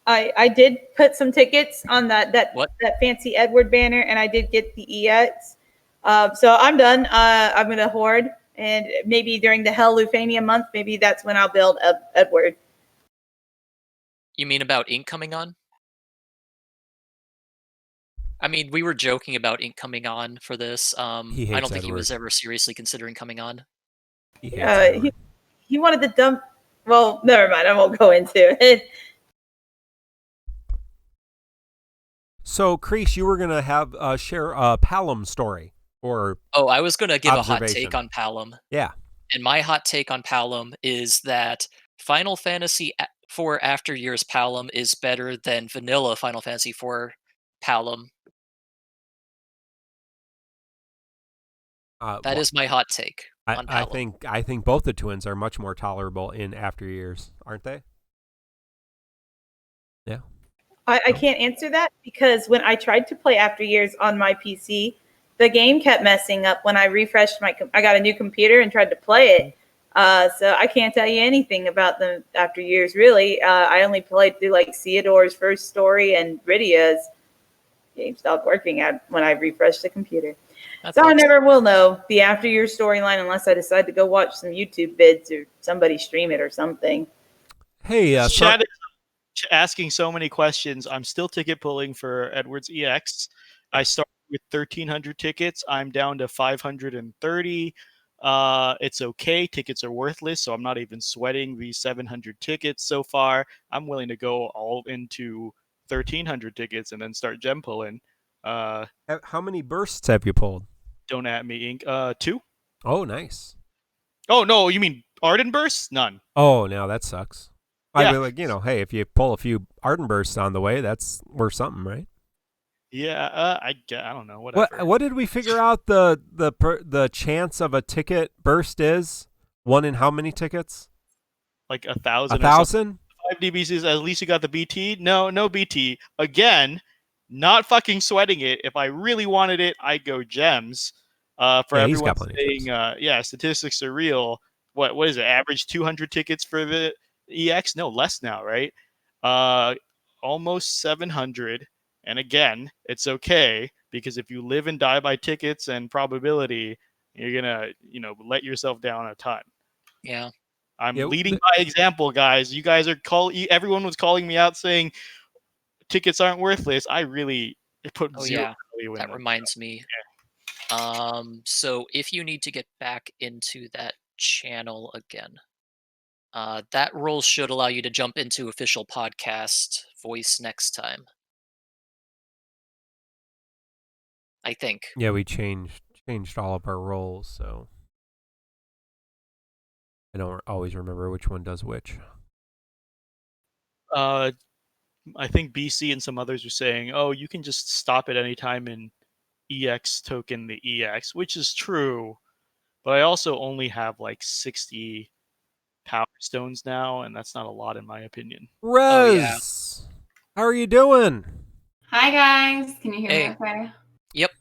I did put some tickets on that What? fancy Edward banner, and I did get the EX. So I'm done. I'm gonna hoard, and maybe during the Hellufania month, maybe that's when I'll build Edward. You mean about ink coming on? I mean, we were joking about ink coming on for this. I don't think he was ever seriously considering coming on. He wanted to dump. Well, never mind. I won't go into it. So, Crease, you were gonna have share a Palom story, or I was gonna give a hot take on Palom. Yeah, and my hot take on Palom is that Final Fantasy IV After Years Palom is better than vanilla Final Fantasy IV Palom. That is my hot take on Palom. I think both the twins are much more tolerable in After Years, aren't they? Yeah. I can't answer that because when I tried to play After Years on my PC, the game kept messing up when I refreshed I got a new computer and tried to play it. So I can't tell you anything about them After Years, really. I only played through like Theodore's first story and Rydia's. Game stopped working when I refreshed the computer. So I never will know the After Years storyline unless I decide to go watch some YouTube vids or somebody stream it or something. Hey, Chat is asking so many questions. I'm still ticket pulling for Edward's EX. I started with 1,300 tickets. I'm down to 530. It's okay. Tickets are worthless, so I'm not even sweating these 700 tickets so far. I'm willing to go all into 1,300 tickets and then start gem pulling. How many bursts have you pulled? Don't at me, Ink. 2. Oh, nice. Oh no, you mean Arden bursts? None. Oh, now that sucks. Yeah. I mean, like, hey, if you pull a few Arden bursts on the way, that's worth something, right? Yeah, I don't know. Whatever. What did we figure out the chance of a ticket burst is? 1 in how many tickets? Like 1,000. 1,000? 5 DBCs. At least you got the BT. No BT. Again, not fucking sweating it. If I really wanted it, I'd go gems. For everyone saying, statistics are real. What is it? Average 200 tickets for the EX? No, less now, right? Almost 700. And again, it's okay because if you live and die by tickets and probability, you're gonna, let yourself down a ton. Yeah. I'm leading by example, guys. You guys are everyone was calling me out saying tickets aren't worthless. I really put zero value in that them. reminds me. Yeah. So if you need to get back into that channel again, that role should allow you to jump into official podcast voice next time. I think. Yeah, we changed all of our roles, so I don't always remember which one does which. I think BC and some others are saying, "Oh, you can just stop at any time and EX token the EX," which is true, but I also only have like 60 power stones now, and that's not a lot in my opinion. Rose, how are you doing? Hi guys, can you hear me okay? Yep.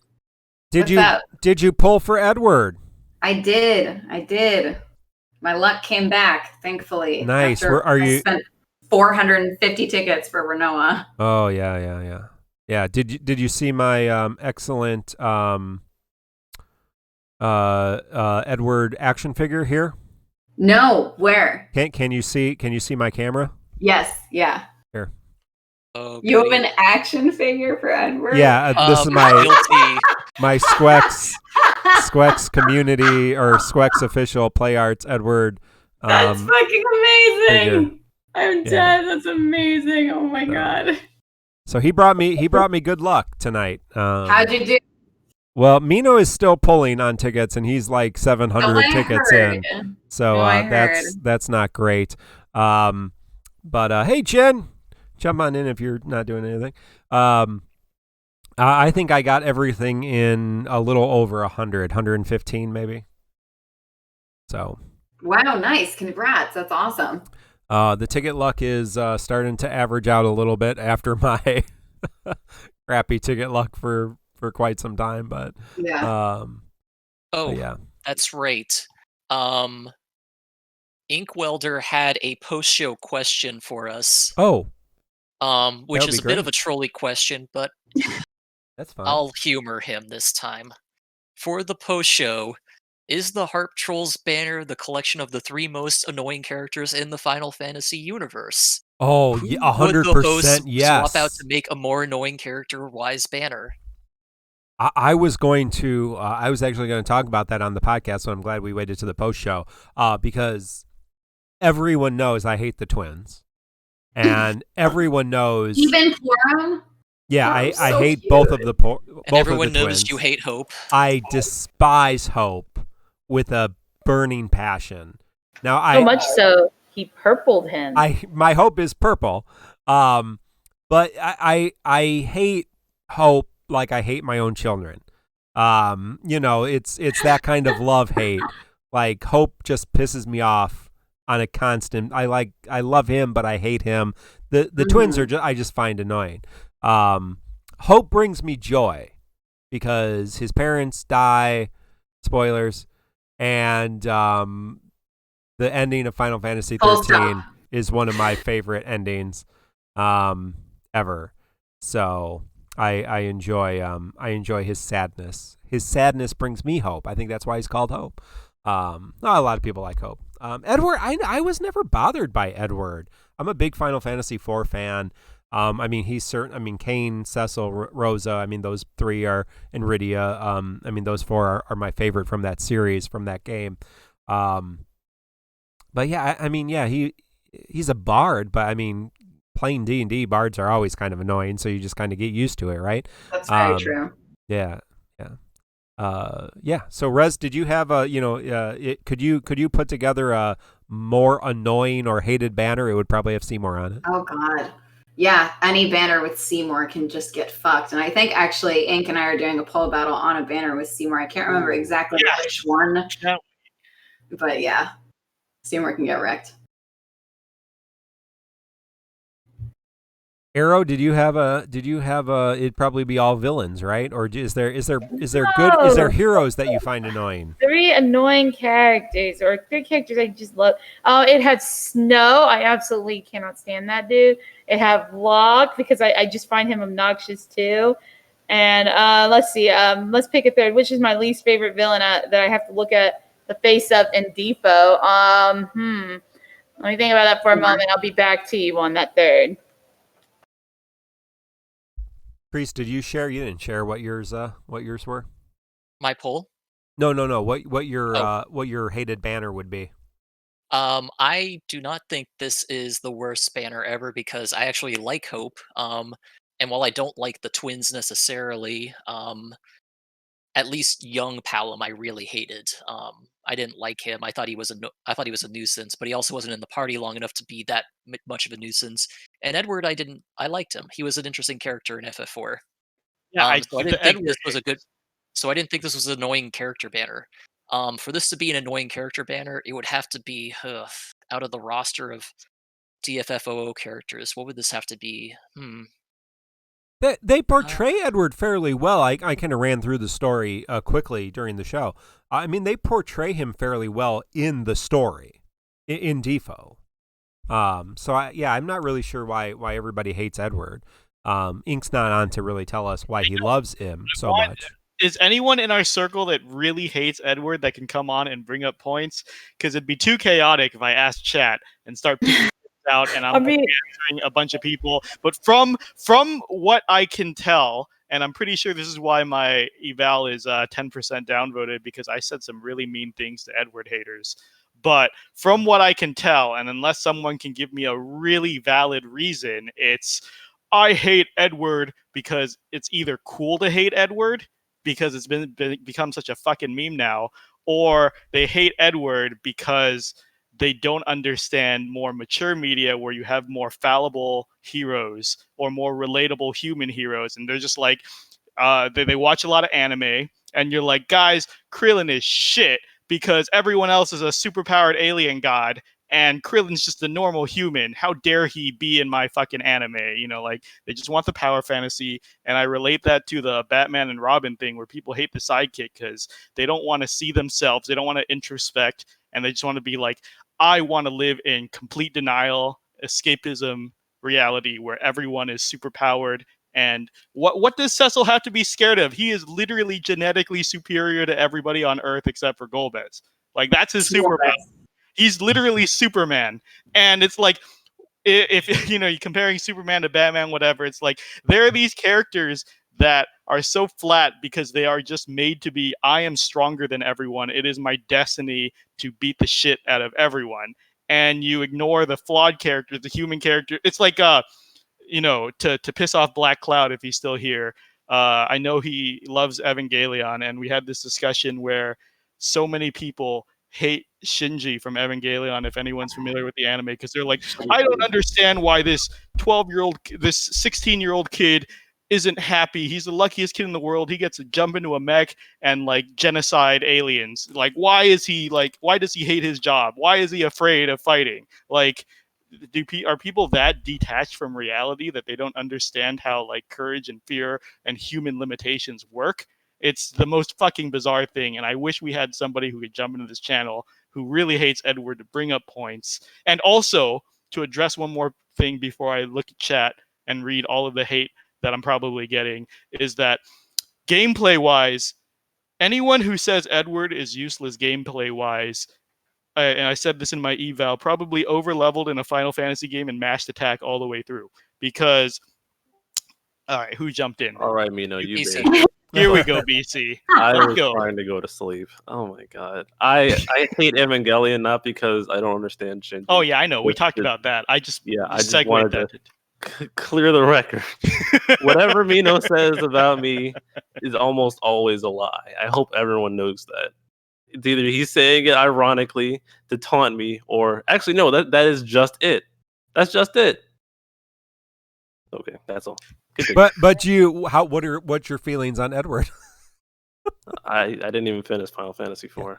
Did you pull for Edward? I did. My luck came back, thankfully. Nice. I spent 450 tickets for Renoa. Oh yeah. Did you see my excellent Edward action figure here? No, where? Can you see my camera? Yes, yeah. Here. Okay. You have an action figure for Edward? Yeah, this is my Squex community or Squex official Play Arts Edward. That's fucking amazing. Figure. I'm dead. That's amazing. Oh my god. So he brought me good luck tonight. How'd you do? Well, Mino is still pulling on tickets, and he's like 700 tickets in. So that's not great. But hey, Jen, jump on in if you're not doing anything. I think I got everything in a little over 100, 115 maybe. So. Wow, nice. Congrats. That's awesome. The ticket luck is starting to average out a little bit after my crappy ticket luck for quite some time, but yeah. That's right. Inkwelder had a post-show question for us. Oh. which is a bit of a trolly question, but that's fine. I'll humor him this time. For the post show, is the Harp Trolls banner the collection of the 3 most annoying characters in the Final Fantasy universe? Oh, Who yeah, would the hosts 100% yes. swap out to make a more annoying character-wise banner? I was going to. I was actually going to talk about that on the podcast, so I'm glad we waited to the post show because everyone knows I hate the twins, and everyone knows. Even Forum? Yeah, I so hate cute. both of the both And everyone of the knows twins. you hate Hope. I despise Hope with a burning passion. Now, So much so he purpled him. My Hope is purple, but I hate Hope like I hate my own children. It's that kind of love hate. Like Hope just pisses me off on a constant. I love him, but I hate him. The twins are I just find annoying. Hope brings me joy because his parents die. Spoilers, and the ending of Final Fantasy 13 is one of my favorite endings ever. So I enjoy his sadness. His sadness brings me hope. I think that's why he's called Hope. A lot of people like Hope. Edward, I was never bothered by Edward. I'm a big Final Fantasy IV fan. He's certain. I mean, Kain, Cecil, Rosa. I mean, those 3 are, and Rydia. Those 4 are my favorite from that series, from that game. But yeah, he's a bard. But I mean, playing D&D, bards are always kind of annoying, so you just kind of get used to it, right? That's very true. Yeah. So Rez, did you have could you put together a more annoying or hated banner? It would probably have Seymour on it. Oh God. Yeah, any banner with Seymour can just get fucked. And I think actually Ink and I are doing a poll battle on a banner with Seymour. I can't remember exactly which one. Yeah. But yeah, Seymour can get wrecked. Arrow, did you have it'd probably be all villains, right? Or is there heroes that you find annoying? 3 annoying characters, or 3 characters I just love. Oh, it had Snow. I absolutely cannot stand that dude. It had Locke because I just find him obnoxious too. And let's see. Let's pick a third. Which is my least favorite villain that I have to look at the face of in Defoe? Let me think about that for a moment. I'll be back to you on that third. Priest, did you share? You didn't share what yours were. My poll? No. What your hated banner would be? I do not think this is the worst banner ever because I actually like Hope. And while I don't like the twins necessarily, at least young Palom I really hated. I didn't like him. I thought he was a nuisance, but he also wasn't in the party long enough to be that much of a nuisance. And Edward, I liked him. He was an interesting character in FF4. Yeah, I didn't think this was a good. So I didn't think this was an annoying character banner. For this to be an annoying character banner, it would have to be out of the roster of DissidiaFFOO characters. What would this have to be? They portray Edward fairly well. I kind of ran through the story quickly during the show. I mean, they portray him fairly well in the story, in Defoe. I'm not really sure why everybody hates Edward. Ink's not on to really tell us why he loves him so much. Is anyone in our circle that really hates Edward that can come on and bring up points? Because it'd be too chaotic if I asked chat and start picking out and I'm answering a bunch of people. But from what I can tell, and I'm pretty sure this is why my eval is 10% downvoted, because I said some really mean things to Edward haters. But from what I can tell, and unless someone can give me a really valid reason, it's I hate Edward because it's either cool to hate Edward because it's become such a fucking meme now, or they hate Edward because they don't understand more mature media where you have more fallible heroes or more relatable human heroes. And they're just like, they watch a lot of anime and you're like, guys, Krillin is shit because everyone else is a superpowered alien god and Krillin's just a normal human. How dare he be in my fucking anime? You know, like they just want the power fantasy. And I relate that to the Batman and Robin thing where people hate the sidekick because they don't want to see themselves. They don't want to introspect. And they just want to be like, I want to live in complete denial, escapism, reality where everyone is super powered. And what does Cecil have to be scared of? He is literally genetically superior to everybody on Earth except for Golbez. Like, that's his superpower. He's literally Superman. And it's like, if you know, you're comparing Superman to Batman, whatever, it's like there are these characters that are so flat because they are just made to be, I am stronger than everyone. It is my destiny to beat the shit out of everyone. And you ignore the flawed character, the human character. It's like, you know, to piss off Black Cloud if he's still here. I know he loves Evangelion, and we had this discussion where so many people hate Shinji from Evangelion, if anyone's familiar with the anime, because they're like, I don't understand why this 16-year-old kid isn't happy. He's the luckiest kid in the world. He gets to jump into a mech and like genocide aliens. Like, why does he hate his job? Why is he afraid of fighting? Like, are people that detached from reality that they don't understand how like courage and fear and human limitations work? It's the most fucking bizarre thing, and I wish we had somebody who could jump into this channel who really hates Edward to bring up points. And also, to address one more thing before I look at chat and read all of the hate that I'm probably getting, is that gameplay-wise, anyone who says Edward is useless gameplay-wise, and I said this in my eval, probably over-leveled in a Final Fantasy game and mashed attack all the way through. Because, all right, who jumped in? All right, Mino, you BC. did. Here we go, BC. I Let's was go. trying to go to sleep. Oh my god. I hate Evangelion not because I don't understand Shinji. Oh yeah, I know. We Just- talked about that. I just just segued wanted that. to clear the record. Whatever Mino says about me is almost always a lie. I hope everyone knows that. It's either he's saying it ironically to taunt me, or actually no, that is just it. That's just it. Okay, that's all. Continue. But what's your feelings on Edward? I didn't even finish Final Fantasy IV.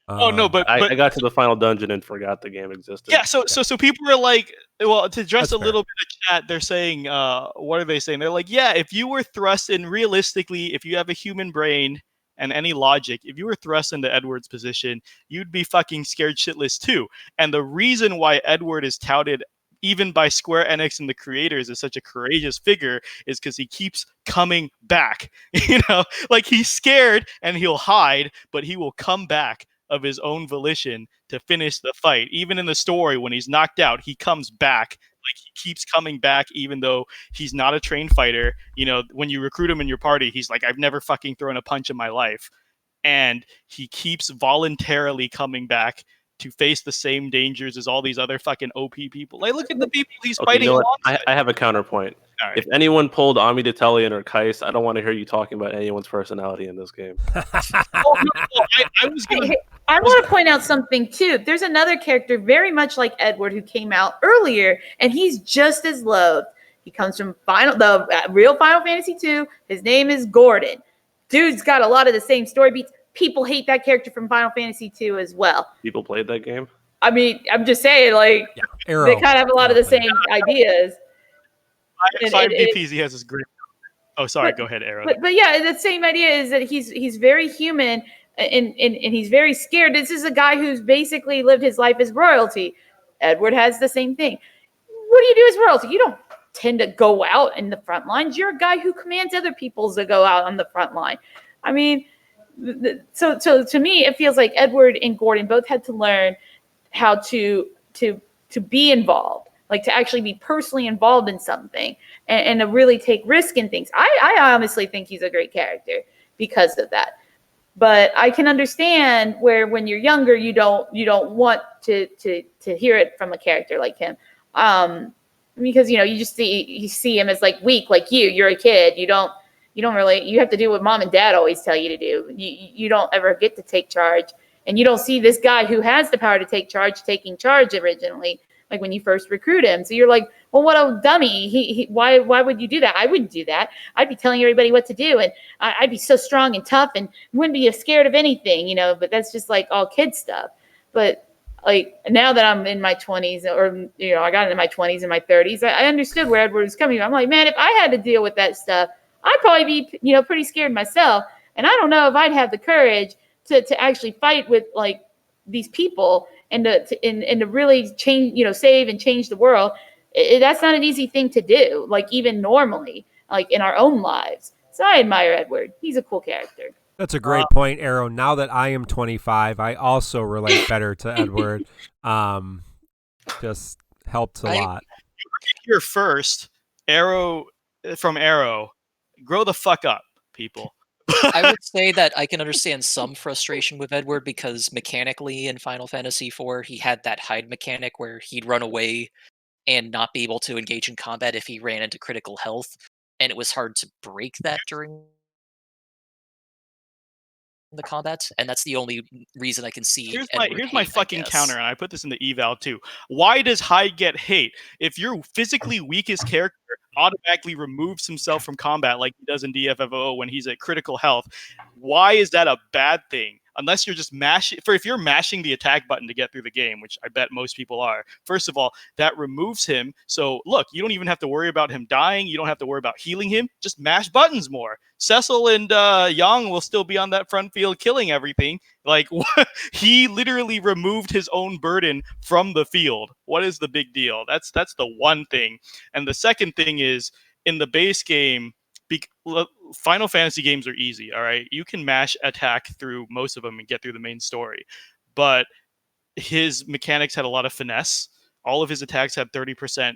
Oh no, but I got to the final dungeon and forgot the game existed. yeah. So people are like, well, to address That's a fair. little bit of chat, they're saying, what are they saying? They're like, yeah, if you were thrust in realistically, if you have a human brain and any logic, if you were thrust into Edward's position, you'd be fucking scared shitless too. And the reason why Edward is touted even by Square Enix and the creators as such a courageous figure is because he keeps coming back. You know, like he's scared and he'll hide, but he will come back of his own volition to finish the fight. Even in the story, when he's knocked out, he comes back. Like, he keeps coming back, even though he's not a trained fighter. You know, when you recruit him in your party, he's like, I've never fucking thrown a punch in my life. And he keeps voluntarily coming back to face the same dangers as all these other fucking OP people. Like, look at the people he's Okay, fighting you know what? alongside. I have a counterpoint. All right. If anyone pulled Ami Detelian or Kais, I don't want to hear you talking about anyone's personality in this game. Oh, no, I was gonna. Hey, I want to point out something too. There's another character very much like Edward who came out earlier, and he's just as loathed. He comes from the real Final Fantasy II. His name is Gordon. Dude's got a lot of the same story beats. People hate that character from Final Fantasy II as well. People played that game? I mean, I'm just saying, like, Arrow. they kind of have a lot of the same ideas. Five DPs, he has this great. Oh, sorry. Go ahead, Arrow. But yeah, the same idea is that he's very human and he's very scared. This is a guy who's basically lived his life as royalty. Edward has the same thing. What do you do as royalty? You don't tend to go out in the front lines. You're a guy who commands other people to go out on the front line. I mean, so to me, it feels like Edward and Gordon both had to learn how to be involved, like to actually be personally involved in something and to really take risk in things. I honestly think he's a great character because of that. But I can understand where when you're younger, you don't want to hear it from a character like him. Because, you know, you see him as like weak, like you're a kid. You don't really, you have to do what mom and dad always tell you to do. You don't ever get to take charge. And you don't see this guy who has the power to take charge, taking charge originally, like when you first recruit him. So you're like, well, what a dummy. Why would you do that? I wouldn't do that. I'd be telling everybody what to do. And I'd be so strong and tough and wouldn't be scared of anything, you know, but that's just like all kid stuff. But like now that I'm in my 20s, or, you know, I got into my 20s and my 30s, I understood where Edward was coming from. I'm like, man, if I had to deal with that stuff, I'd probably be, you know, pretty scared myself. And I don't know if I'd have the courage to actually fight with like these people and to really change, you know, save and change the world. That's not an easy thing to do, like even normally, like in our own lives. So I admire Edward. He's a cool character. That's a great point, Arrow. Now that I am 25, I also relate better to Edward. Just helps a lot. Here first, Arrow from Arrow, grow the fuck up, people. I would say that I can understand some frustration with Edward because mechanically in Final Fantasy IV, he had that hide mechanic where he'd run away and not be able to engage in combat if he ran into critical health, and it was hard to break that during the combat, and that's the only reason I can see. Here's my fucking counter, and I put this in the eval too. Why does Hyde get hate? If your physically weakest character automatically removes himself from combat like he does in DissidiaFFOO when he's at critical health, why is that a bad thing? Unless you're just mashing, if you're mashing the attack button to get through the game, which I bet most people are. First of all, that removes him. So look, you don't even have to worry about him dying. You don't have to worry about healing him. Just mash buttons more. Cecil and Yang will still be on that front field killing everything. Like, he literally removed his own burden from the field. What is the big deal? That's the one thing. And the second thing is, in the base game, Final Fantasy games are easy, all right? You can mash attack through most of them and get through the main story. But his mechanics had a lot of finesse. All of his attacks had 30%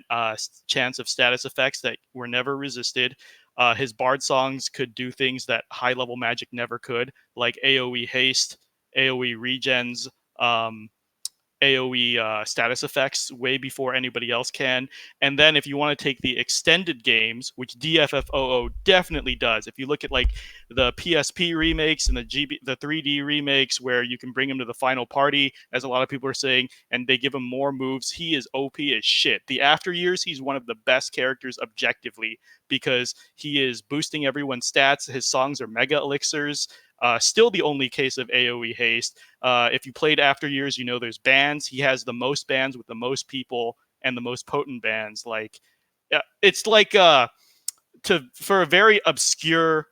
chance of status effects that were never resisted. His bard songs could do things that high-level magic never could, like AoE haste, AoE regens, AoE status effects way before anybody else can. And then if you want to take the extended games, which DissidiaFFOO definitely does, if you look at like the PSP remakes and the 3D remakes where you can bring him to the final party, as a lot of people are saying, and they give him more moves, he is OP as shit. The After Years, he's one of the best characters objectively because he is boosting everyone's stats. His songs are mega elixirs. Still the only case of AoE haste. If you played After Years, you know there's bans. He has the most bans with the most people and the most potent bans. Like, it's like for a very obscure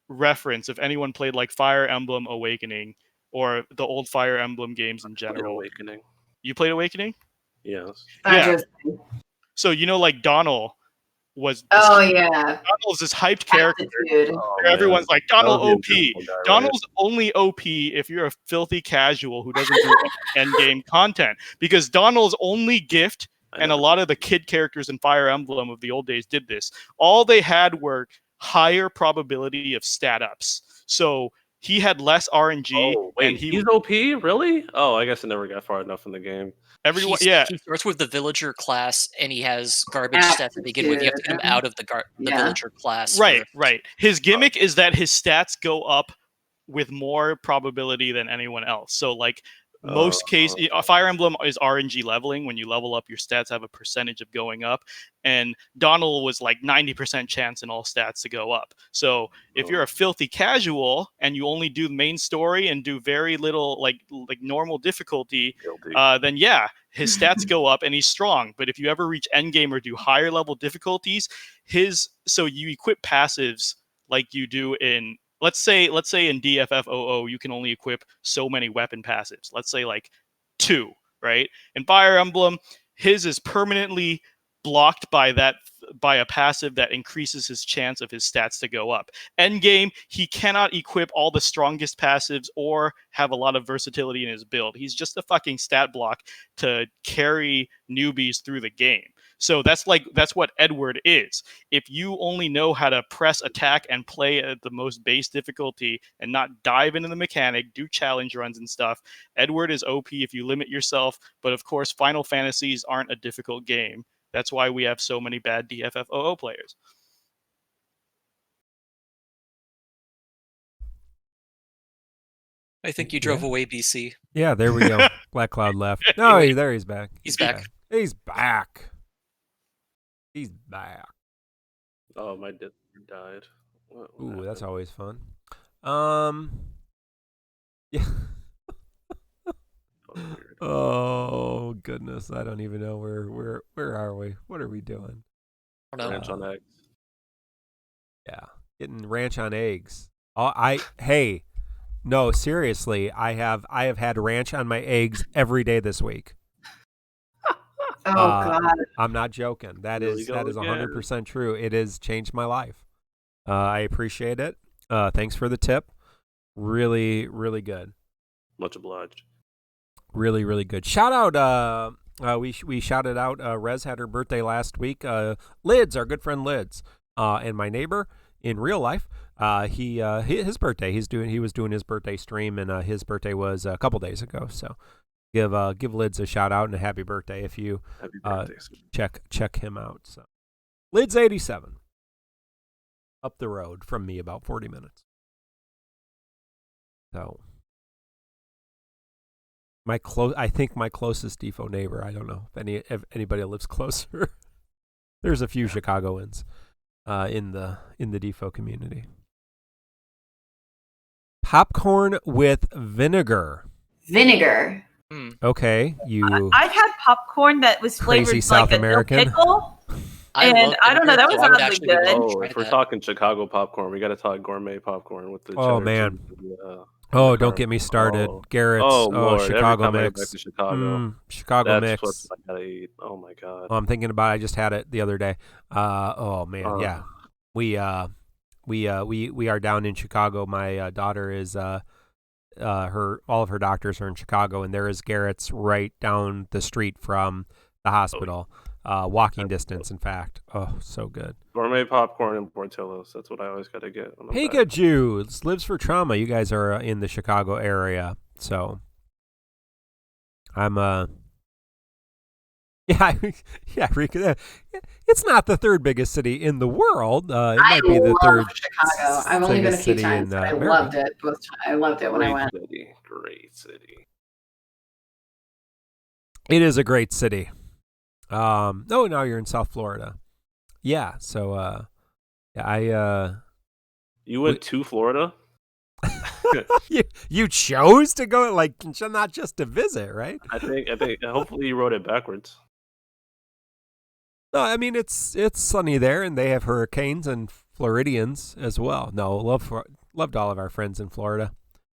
reference, if anyone played like Fire Emblem Awakening or the old Fire Emblem games in general. Awakening. You played Awakening? Yes. Yeah. So you know, like Donald was. Donald's this hyped character. Everyone's like, Donald OP. Donald's only OP if you're a filthy casual who doesn't do endgame content. Because Donald's only gift, and a lot of the kid characters in Fire Emblem of the old days did this, all they had were higher probability of stat ups. So he had less RNG. Oh, wait, and he's OP? Really? Oh, I guess I never got far enough in the game. Everyone, he starts with the villager class, and he has garbage stats to begin with. You have to get him out of the villager class. Right. His gimmick is that his stats go up with more probability than anyone else. So, like, most cases, Fire Emblem is RNG leveling. When you level up, your stats have a percentage of going up. And Donald was like 90% chance in all stats to go up. So if you're a filthy casual and you only do the main story and do very little like normal difficulty, then yeah, his stats go up and he's strong. But if you ever reach endgame or do higher level difficulties, so you equip passives like you do in. Let's say in DissidiaFFOO, you can only equip so many weapon passives. Let's say like 2, right? In Fire Emblem, his is permanently blocked by a passive that increases his chance of his stats to go up. Endgame, he cannot equip all the strongest passives or have a lot of versatility in his build. He's just a fucking stat block to carry newbies through the game. So that's what Edward is. If you only know how to press attack and play at the most base difficulty and not dive into the mechanic, do challenge runs and stuff, Edward is OP if you limit yourself. But of course, Final Fantasies aren't a difficult game. That's why we have so many bad DissidiaFFOO players. I think you drove away, BC. Yeah, there we go. Black Cloud left. No, there he's back. He's back. He's back. He's back. Oh, my Discord died. Ooh, that's always fun. Yeah. Oh goodness, I don't even know where are we? What are we doing? I don't know. Ranch on eggs. Yeah, getting ranch on eggs. Hey, no, seriously, I have had ranch on my eggs every day this week. Oh God. I'm not joking. That is 100% true. It has changed my life. I appreciate it. Thanks for the tip. Really, really good. Much obliged. Really, really good. Shout out. We shouted out. Rez had her birthday last week. Lids, our good friend Lids, and my neighbor in real life. His birthday. He was doing his birthday stream, and his birthday was a couple days ago. So give Lids a shout out and a happy birthday if you check him out. So Lids 87, up the road from me about 40 minutes. So I think my closest Defo neighbor. I don't know if anybody lives closer. There's a few Chicagoans in the Defo community. Popcorn with vinegar. Vinegar. Okay, I've had popcorn that was flavored crazy South like American. a pickle. And I don't know, that was really good. Oh, if we're talking Chicago popcorn, we got to talk gourmet popcorn with the. Oh man. Don't get me started. Garrett's. Lord. Chicago Every time mix. I go back to Chicago. Chicago That's mix. what I gotta eat. Oh my god. I'm thinking about it. I just had it the other day. Oh man, yeah. We are down in Chicago. My daughter is all of her doctors are in Chicago, and there is Garrett's right down the street from the hospital. Walking distance, in fact. Oh, so good. Gourmet popcorn and Portillo's. That's what I always got to get. Pikachu lives for trauma. You guys are in the Chicago area, so I'm Rika. It's not the third biggest city in the world. It might be the third. Chicago. I've only been a few times, but I loved it. I loved it when I went. Great city. It is a great city. Now you're in South Florida. Yeah, so you went to Florida? you chose to go, like, not just to visit, right? I think hopefully you wrote it backwards. No, I mean it's sunny there, and they have hurricanes and Floridians as well. No, loved all of our friends in Florida.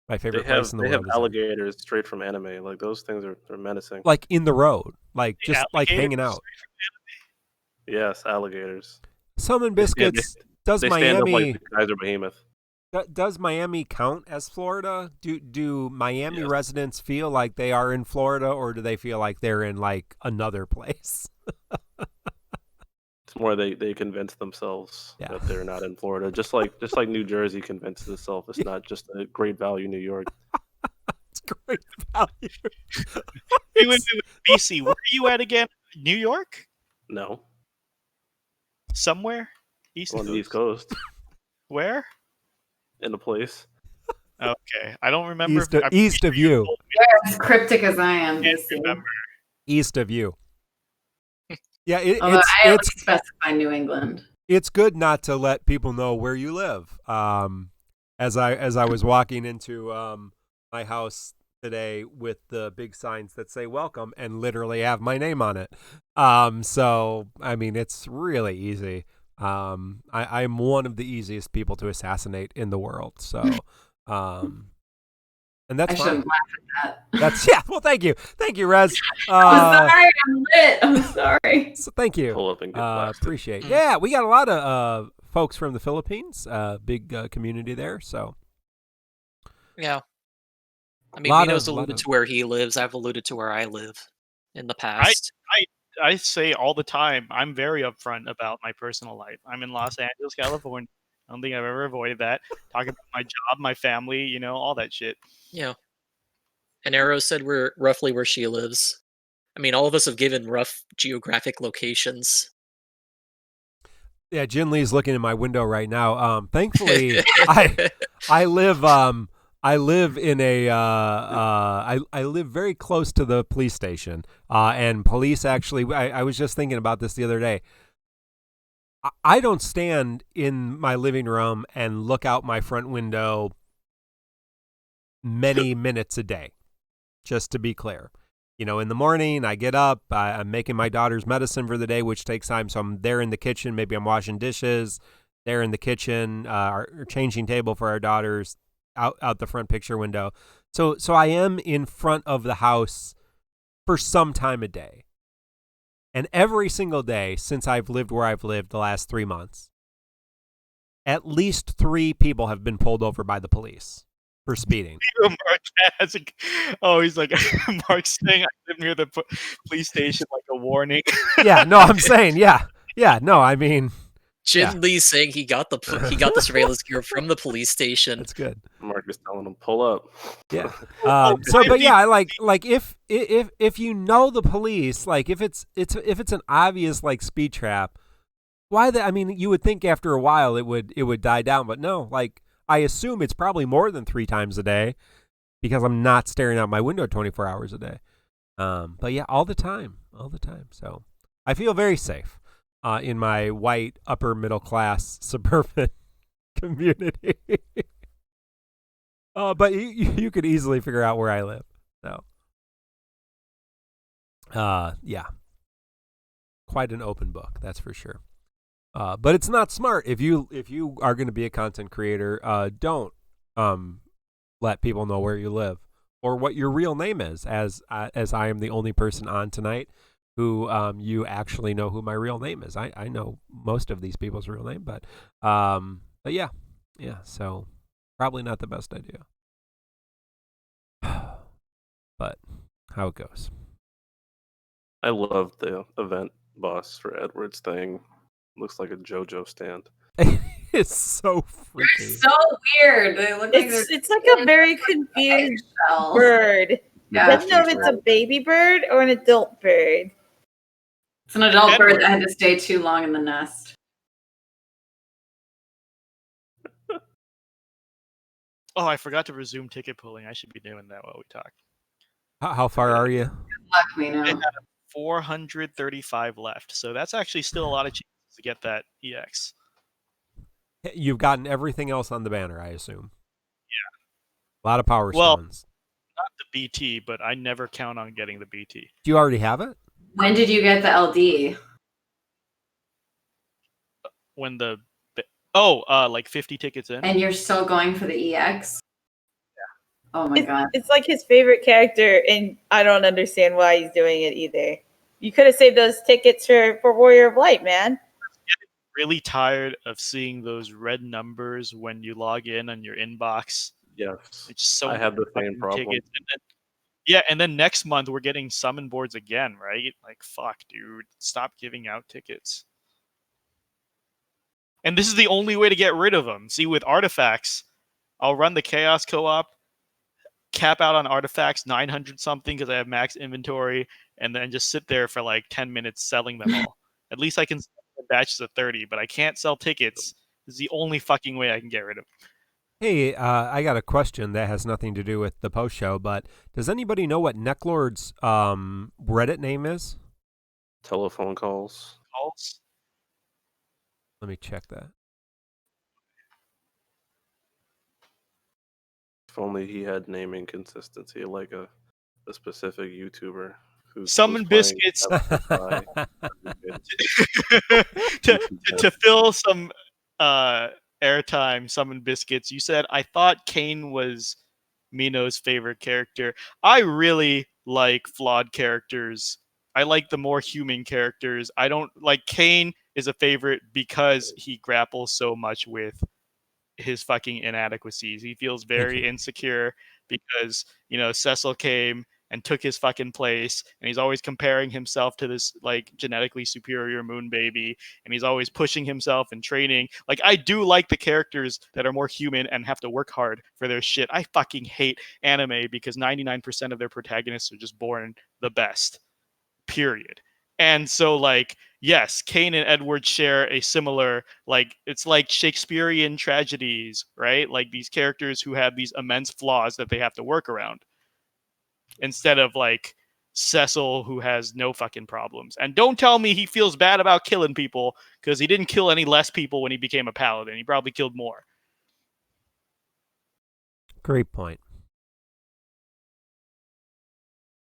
My favorite place in the world. They have alligators straight from anime. Like those things are menacing. Like in the road, like just like hanging out. Yes, alligators. Salmon biscuits. They stand up like the Kaiser Behemoth. Does Miami count as Florida? Do Miami residents feel like they are in Florida, or do they feel like they're in like another place? It's more they convince themselves that they're not in Florida, just like New Jersey convinces itself it's not just a great value New York. It's great value. Wait, BC, where are you at again? New York? No. Somewhere? On the East Coast. Where? In a place. Okay. I don't remember. East of you. You're as cryptic as I am. East of you. Yeah, I specify New England. It's good not to let people know where you live. As I was walking into my house today with the big signs that say welcome and literally have my name on it. So I mean, it's really easy. I'm one of the easiest people to assassinate in the world. So, and that's fine. I shouldn't laugh at that. Well, thank you, Rez. I'm sorry, I'm lit. I'm sorry. So thank you. Pull up and get appreciate. Yeah, we got a lot of folks from the Philippines. Big community there. So, yeah. I mean, Vito's alluded to where he lives. I've alluded to where I live in the past. I say all the time, I'm very upfront about my personal life. I'm in Los Angeles, California. I don't think I've ever avoided that. Talking about my job, my family, all that shit. Yeah. And Arrow said roughly where she lives. I mean, all of us have given rough geographic locations. Yeah, Jin Lee's looking in my window right now. Thankfully, I live in a I live very close to the police station, and police actually. I was just thinking about this the other day. I don't stand in my living room and look out my front window many minutes a day. Just to be clear, in the morning I get up, I'm making my daughter's medicine for the day, which takes time. So I'm there in the kitchen. Maybe I'm washing dishes. There in the kitchen, or changing table for our daughters. Out the front picture window. So I am in front of the house for some time a day. And every single day since I've lived where I've lived the last 3 months, at least 3 people have been pulled over by the police for speeding. He's like, Mark's saying I live near the police station, like a warning. Yeah, no, I'm saying, yeah, no, I mean, Jin Lee's saying he got the surveillance gear from the police station. That's good. Mark is telling him pull up. Yeah. But yeah, I like if you know the police, like if it's an obvious like speed trap, why I mean, you would think after a while it would die down, but no, like I assume it's probably more than 3 times a day because I'm not staring out my window 24 hours a day. But yeah, all the time. So I feel very safe in my white upper middle class suburban community. But you could easily figure out where I live. So, yeah, quite an open book, that's for sure. But it's not smart if you are going to be a content creator. Don't let people know where you live or what your real name is. As I am the only person on tonight who you actually know who my real name is. I know most of these people's real name, but yeah. So probably not the best idea. But how it goes. I love the event boss for Edward's thing. Looks like a JoJo stand. It's so freaky. They're so weird. They look like it's like a very confused bird. Yeah. I don't know if it's a baby bird or an adult bird. It's an adult bird that had to stay too long in the nest. Oh, I forgot to resume ticket pulling. I should be doing that while we talk. How far are you? Good luck, Mino. I had 435 left, so that's actually still a lot of chances to get that EX. You've gotten everything else on the banner, I assume. Yeah. A lot of power stones. Not the BT, but I never count on getting the BT. Do you already have it? When did you get the LD? When like 50 tickets in. And you're still going for the EX? Yeah. Oh my god. It's like his favorite character, and I don't understand why he's doing it either. You could have saved those tickets for Warrior of Light, man. Really tired of seeing those red numbers when you log in on your inbox. Yes. It's just so I have the same problem. And then next month we're getting summon boards again, right? Like, fuck, dude. Stop giving out tickets. And this is the only way to get rid of them. See, with artifacts, I'll run the Chaos Co-op, cap out on artifacts 900 something because I have max inventory, and then just sit there for like 10 minutes selling them all. At least I can sell batches of 30, but I can't sell tickets. This is the only fucking way I can get rid of them. Hey, I got a question that has nothing to do with the post show, but does anybody know what Necklord's Reddit name is? Telephone calls. Let me check that. If only he had naming consistency like a specific YouTuber. Summon Biscuits to fill some airtime. Summon Biscuits. You said I thought Kane was Mino's favorite character. I really like flawed characters. I like the more human characters. I don't like Kane is a favorite because he grapples so much with his fucking inadequacies. He feels very insecure because, Cecil came and took his fucking place, and he's always comparing himself to this like genetically superior moon baby, and he's always pushing himself and training. Like, I do like the characters that are more human and have to work hard for their shit. I fucking hate anime because 99% of their protagonists are just born the best. Period. And so, like, yes, Kane and Edward share a similar, like, it's like Shakespearean tragedies, right? Like these characters who have these immense flaws that they have to work around. Instead of like Cecil, who has no fucking problems. And don't tell me he feels bad about killing people, because he didn't kill any less people when he became a paladin. He probably killed more. Great point.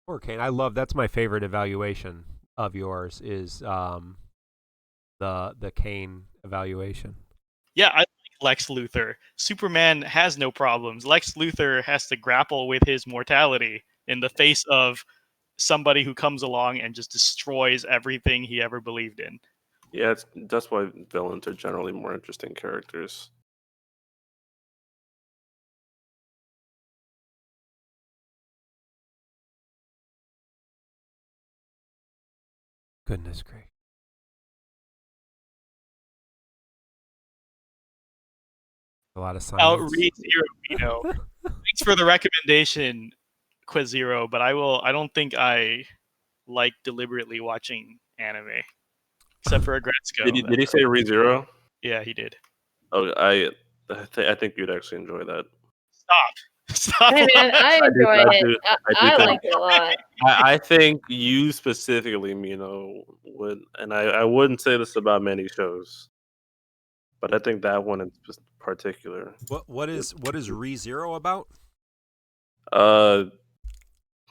Poor Kane. That's my favorite evaluation of yours is the Kane evaluation. Yeah, I like Lex Luthor. Superman has no problems. Lex Luthor has to grapple with his mortality in the face of somebody who comes along and just destroys everything he ever believed in. Yeah, that's why villains are generally more interesting characters. Goodness gracious. A lot of science. Read Zero, thanks for the recommendation, Quiz Zero, but I don't think I like deliberately watching anime. Except for Agretzko. Did he say ReZero? Yeah, he did. Oh, I think you'd actually enjoy that. Stop. Hey man, I enjoyed it. I liked it a lot. I think you specifically, Mino, would, and I wouldn't say this about many shows, but I think that one in particular. What is ReZero about? How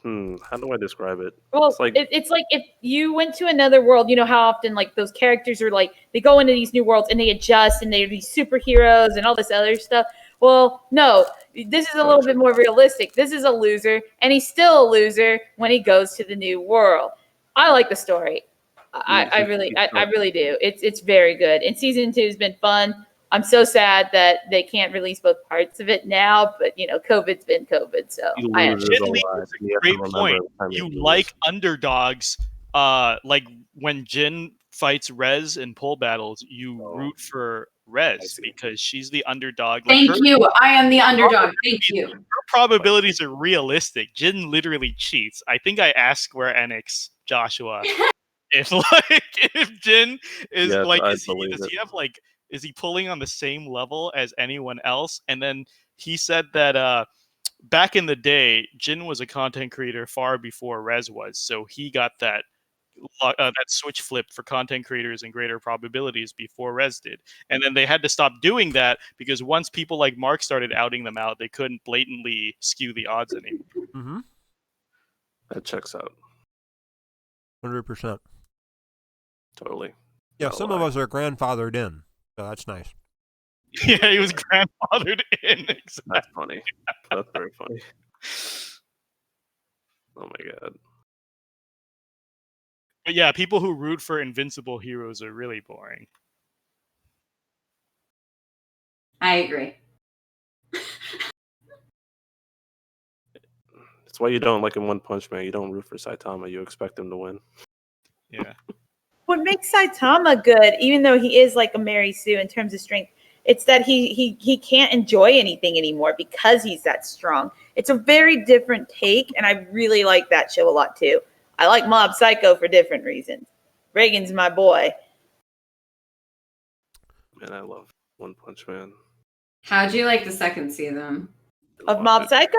do I describe it? Well, it's like if you went to another world, you know how often like those characters are like they go into these new worlds and they adjust and they're these superheroes and all this other stuff. Well, no, this is a little bit more realistic. This is a loser, and he's still a loser when he goes to the new world. I like the story. I really do. It's very good. And season 2 has been fun. I'm so sad that they can't release both parts of it now, but you know, COVID's been COVID, so I understand. That's a great point. You like underdogs, like when Jin fights Rez in pole battles, you root for Rez because she's the underdog. Like Thank you. I am the underdog. Thank you. Her probabilities are realistic. Jin literally cheats. I think I asked Square Enix, Joshua, if Jin is does he have like, is he pulling on the same level as anyone else? And then he said that back in the day, Jin was a content creator far before Rez was, so he got that switch flipped for content creators and greater probabilities before Rez did. And then they had to stop doing that because once people like Mark started outing them out, they couldn't blatantly skew the odds anymore. Mm-hmm. That checks out. 100%. Totally. Yeah, some of us are grandfathered in, so that's nice. Yeah, he was grandfathered in. Exactly. That's funny. That's very funny. Oh my god. But yeah, people who root for invincible heroes are really boring. I agree. That's why you don't like in One Punch Man. You don't root for Saitama. You expect him to win. Yeah. What makes Saitama good, even though he is like a Mary Sue in terms of strength, it's that he can't enjoy anything anymore because he's that strong. It's a very different take, and I really like that show a lot too. I like Mob Psycho for different reasons. Reagan's my boy. Man, I love One Punch Man. How'd you like the second season of Mob Psycho?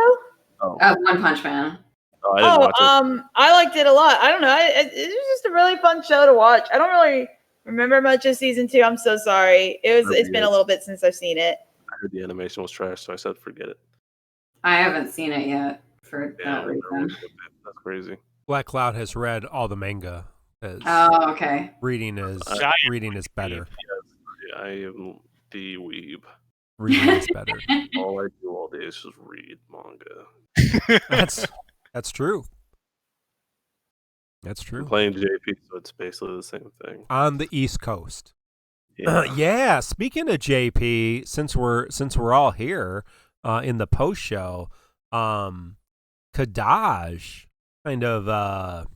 One Punch Man. Oh, I didn't watch it. I liked it a lot. I don't know. It was just a really fun show to watch. I don't really remember much of season 2. I'm so sorry. It's been a little bit since I've seen it. I heard the animation was trash, so I said forget it. I haven't seen it yet for that reason. That's crazy. Black Cloud has read all the manga. Oh, okay. Reading is better. Yes, I am the weeb. Reading is better. All I do all day is just read manga. That's true. That's true. I'm playing JP, so it's basically the same thing. On the East Coast. Yeah. Yeah. Speaking of JP, since we're all here in the post show, Kadaj kind of out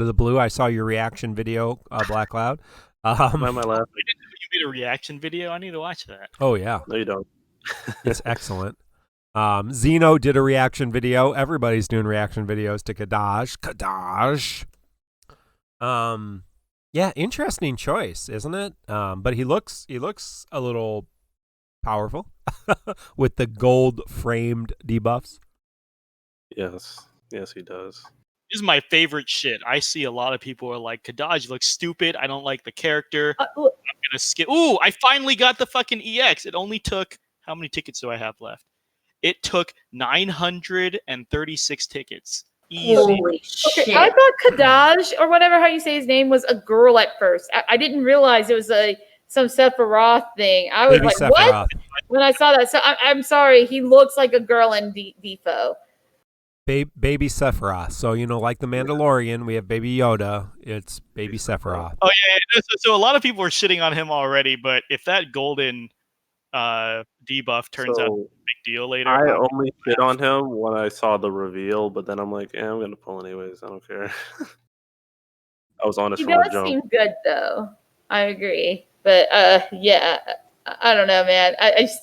of the blue, I saw your reaction video, Black Cloud. Why am I laughing? You made a reaction video? I need to watch that. Oh yeah. No, you don't. It's excellent. Zeno did a reaction video. Everybody's doing reaction videos to Kadaj. Yeah, interesting choice, isn't it? But he looks a little powerful with the gold framed debuffs. Yes, he does. This is my favorite shit. I see a lot of people are like, Kadaj looks stupid. I don't like the character. I'm gonna skip. Ooh, I finally got the fucking EX. It only took, how many tickets do I have left? It took 936 tickets. Easy. Holy shit. Okay, I thought Kadaj, or whatever how you say his name, was a girl at first. I didn't realize it was some Sephiroth thing. I was like, what? When I saw that. So I'm sorry. He looks like a girl in Defo. Baby Sephiroth. So, like the Mandalorian, we have Baby Yoda. It's Baby Sephiroth. Oh, yeah. So a lot of people are shitting on him already, but if that golden debuff turns out to be a big deal later. I only shit on him when I saw the reveal, but then I'm like, I'm going to pull anyways. I don't care. I was honest He from the does jump. seem good, though. I agree. But, yeah, I don't know, man.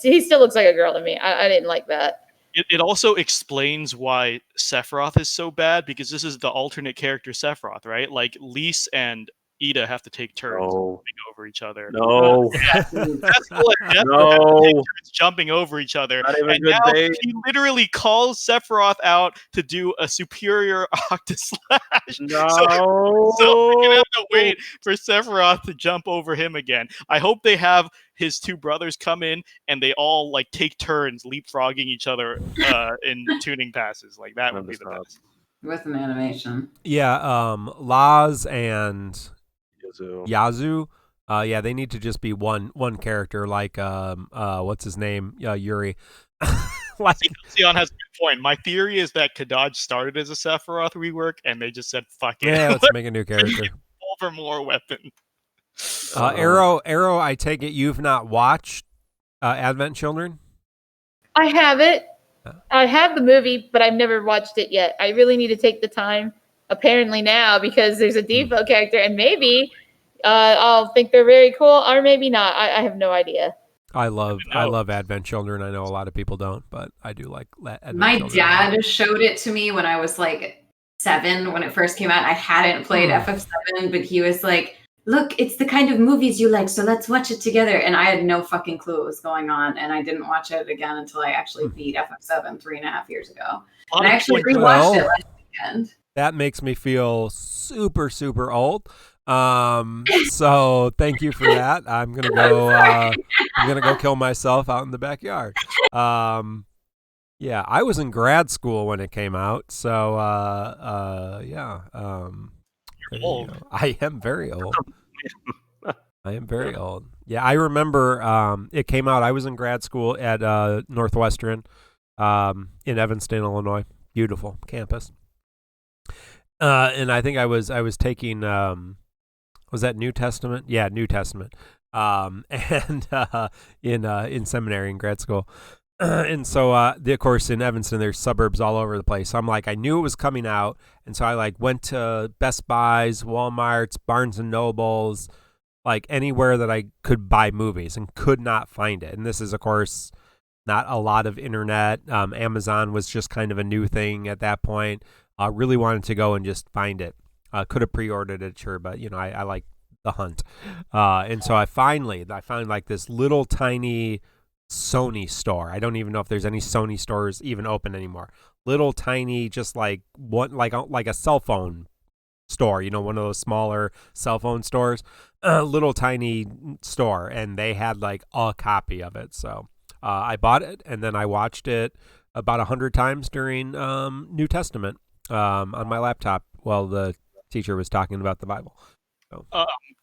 He still looks like a girl to me. I didn't like that. It also explains why Sephiroth is so bad, because this is the alternate character Sephiroth, right? Like, Lise and Ida have to take turns jumping over each other. No. That's what No. jumping over each other. Not even And good now bait. he literally calls Sephiroth out to do a superior Octaslash. No. So we're gonna have to wait for Sephiroth to jump over him again. I hope they have his two brothers come in and they all like take turns leapfrogging each other in tuning passes. Like that would be the best. With an animation. Yeah, Laz and Yazoo. Yeah, they need to just be one character, like what's his name? Yuri. Like, Sion has a good point. My theory is that Kadaj started as a Sephiroth rework and they just said fuck it. Yeah, let's make a new character. Over more weapon. Arrow, I take it you've not watched Advent Children? I have it. I have the movie, but I've never watched it yet. I really need to take the time, apparently now, because there's a default character, and maybe I'll think they're very cool, or maybe not. I have no idea. I love Advent Children. I know a lot of people don't, but I do like Advent My Children. dad showed it to me when I was like 7 when it first came out. I hadn't played FF7, but he was like, look, it's the kind of movies you like, so let's watch it together. And I had no fucking clue what was going on, and I didn't watch it again until I actually beat FF7 3.5 years ago. And I actually rewatched it last weekend. That makes me feel super, super old. So thank you for that. I'm gonna go. I'm gonna go kill myself out in the backyard. Yeah, I was in grad school when it came out. So yeah. You're old. I am very old. I am very old. Yeah, I remember it came out. I was in grad school at Northwestern in Evanston, Illinois. Beautiful campus. And I think I was taking was that New Testament? Yeah, New Testament. And in seminary in grad school. And so of course in Evanston there's suburbs all over the place. So I'm like, I knew it was coming out, and so I like went to Best Buys, Walmarts, Barnes and Nobles, like anywhere that I could buy movies, and could not find it. And this is of course not a lot of internet. Amazon was just kind of a new thing at that point. Really wanted to go and just find it. Could have pre-ordered it, sure, but I like the hunt. And so I found like this little tiny Sony store. I don't even know if there's any Sony stores even open anymore. Little tiny, just like like a cell phone store, one of those smaller cell phone stores. Little tiny store, and they had like a copy of it. So I bought it, and then I watched it about 100 times during New Testament on my laptop while the teacher was talking about the Bible. So.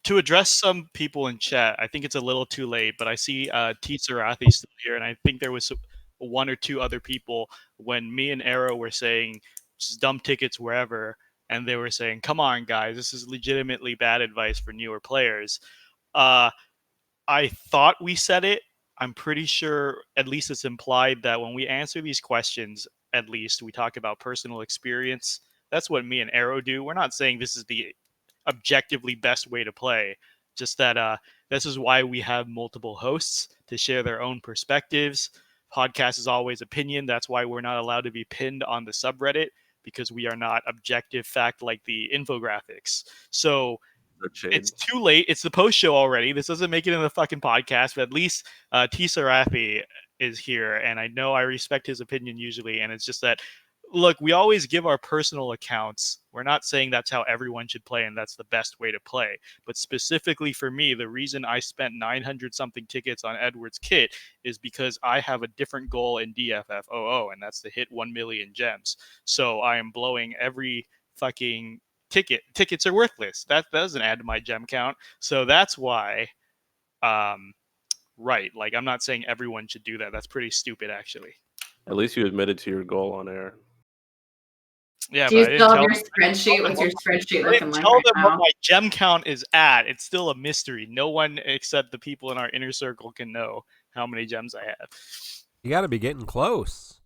To address some people in chat, I think it's a little too late, but I see T. Sarathi still here, and I think there was one or two other people when me and Arrow were saying just dump tickets wherever, and they were saying, come on, guys, this is legitimately bad advice for newer players. I thought we said it. I'm pretty sure, at least it's implied, that when we answer these questions, at least we talk about personal experience. That's what me and Arrow do. We're not saying this is the objectively best way to play, just that this is why we have multiple hosts to share their own perspectives. Podcast is always opinion. That's why we're not allowed to be pinned on the subreddit, because we are not objective fact like the infographics. So it's too late. It's the post show already. This doesn't make it in the fucking podcast, but at least T. Sarathi is here, and I know I respect his opinion usually, and it's just that, look, we always give our personal accounts. We're not saying that's how everyone should play and that's the best way to play. But specifically for me, the reason I spent 900 something tickets on Edward's kit is because I have a different goal in DissidiaFFOO, and that's to hit 1 million gems. So I am blowing every fucking ticket. Tickets are worthless. That doesn't add to my gem count. So that's why, right, like I'm not saying everyone should do that. That's pretty stupid, actually. At least you admitted to your goal on air. Yeah, Do you but I still didn't have tell your spreadsheet? What's your spreadsheet I looking didn't like tell right them what now? my gem count is at. It's still a mystery. No one except the people in our inner circle can know how many gems I have. You got to be getting close.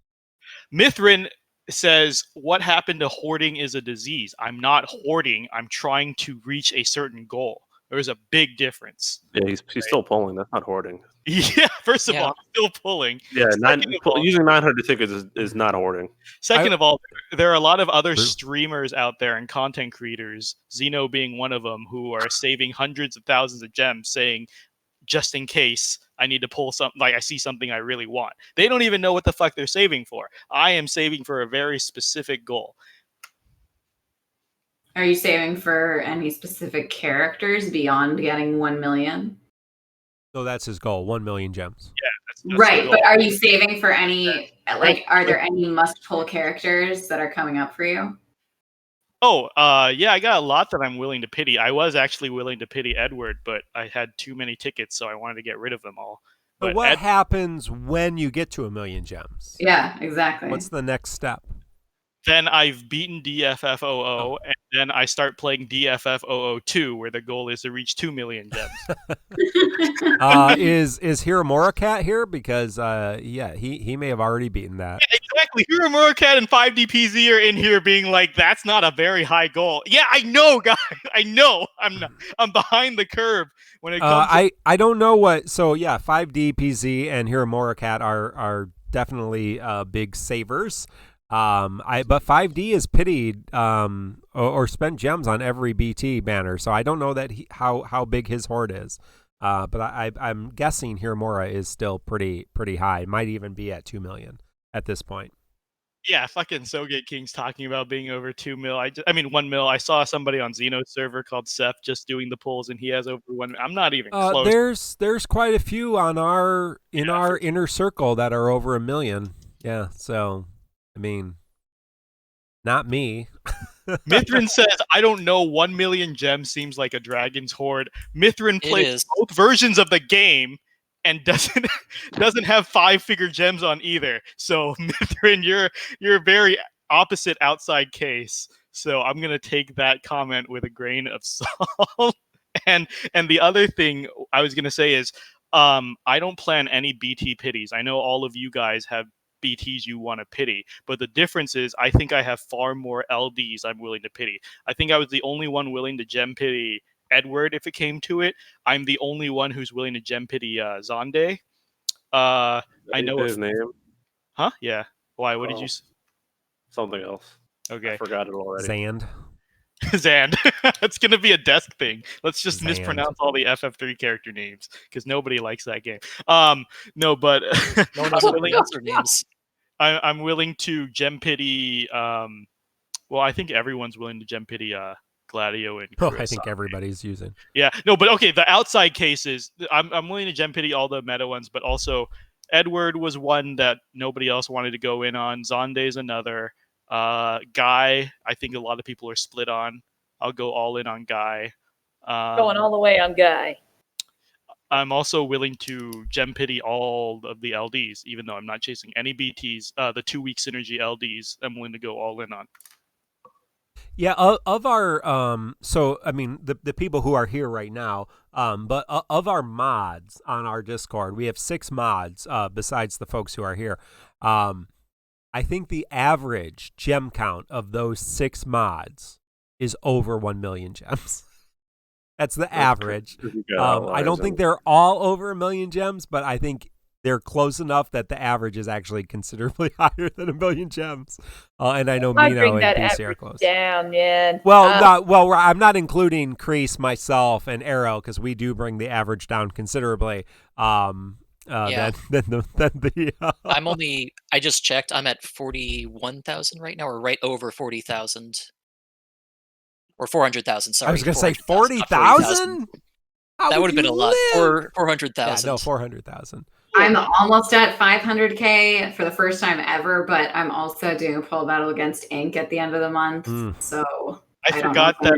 Mithrin says, what happened to hoarding is a disease. I'm not hoarding. I'm trying to reach a certain goal. There's a big difference. Yeah, he's still pulling. That's not hoarding. Yeah, first of all, I'm still pulling. Yeah, all, using 900 tickets is not hoarding. Second of all, there are a lot of other True. streamers out there and content creators, Xeno being one of them, who are saving hundreds of thousands of gems, saying, just in case I need to pull something, like I see something I really want. They don't even know what the fuck they're saving for. I am saving for a very specific goal. Are you saving for any specific characters beyond getting 1 million? So that's his goal, 1 million gems. Yeah, that's Right, but are you saving for any, like, are there any must-pull characters that are coming up for you? Oh, yeah, I got a lot that I'm willing to pity. I was actually willing to pity Edward, but I had too many tickets, so I wanted to get rid of them all. But what happens when you get to 1 million gems? Yeah, exactly. What's the next step? Then I've beaten DissidiaFFOO, and then I start playing DissidiaFFOO2, where the goal is to reach 2 million gems. Is Hiramura Cat here? Because yeah, he may have already beaten that. Yeah, exactly. Hiramura Cat and 5DPZ are in here being like, that's not a very high goal. Yeah, I know, guys. I know. I'm behind the curve when it comes to I don't know what. So yeah, 5DPZ and Hiramura Cat are definitely big savers. But 5D is pitied or spent gems on every BT banner, so I don't know that how big his hoard is. But I'm guessing Hiramura is still pretty high. Might even be at 2 million at this point. Yeah, fucking Sogate King's talking about being over 2 mil. I mean 1 mil. I saw somebody on Xeno's server called Seth just doing the pulls, and he has over 1. I'm not even close. There's quite a few on our inner circle that are over 1 million. Yeah, so I mean, not me. Mithrin says, I don't know, 1 million gems seems like a dragon's hoard. Mithrin plays both versions of the game and doesn't have 5-figure gems on either. So Mithrin, you're very opposite outside case. So I'm gonna take that comment with a grain of salt. And the other thing I was gonna say is I don't plan any BT pities. I know all of you guys have BTs you want to pity, but the difference is I think I have far more LDs I'm willing to pity. I think I was the only one willing to gem pity Edward if it came to it. I'm the only one who's willing to gem pity Zonde. I know his name. Huh? Yeah. Why? What did you? Something else. Okay. I forgot it already. Zand. It's gonna be a desk thing. Let's just mispronounce all the FF3 character names because nobody likes that game. No, but no one knows willing answer names. I'm willing to gem pity. Well, I think everyone's willing to gem pity Gladio and Chris. I think everybody's using. Yeah, no, but okay. The outside cases, I'm willing to gem pity all the meta ones, but also Edward was one that nobody else wanted to go in on. Zonde's another. Guy, I think a lot of people are split on. I'll go all in on Guy. Going all the way on Guy. I'm also willing to gem pity all of the LDs, even though I'm not chasing any BTs. The 2-week synergy LDs, I'm willing to go all in on. Yeah, of our so I mean the people who are here right now, but of our mods on our Discord, we have 6 mods besides the folks who are here. I think the average gem count of those 6 mods is over 1 million gems. That's the average. I don't think they're all over 1 million gems, but I think they're close enough that the average is actually considerably higher than 1 million gems. And I know Mino and PC are close. Down, man. Well, I'm not including Crease, myself, and Arrow because we do bring the average down considerably. Than the I just checked. I'm at 41,000 right now, or right over 40,000. Or 400,000, sorry. I was going to say 40,000? That would have been a lot. 400,000. Yeah, no, 400,000. I'm almost at 500K for the first time ever, but I'm also doing a pull battle against Ink at the end of the month. So I forgot that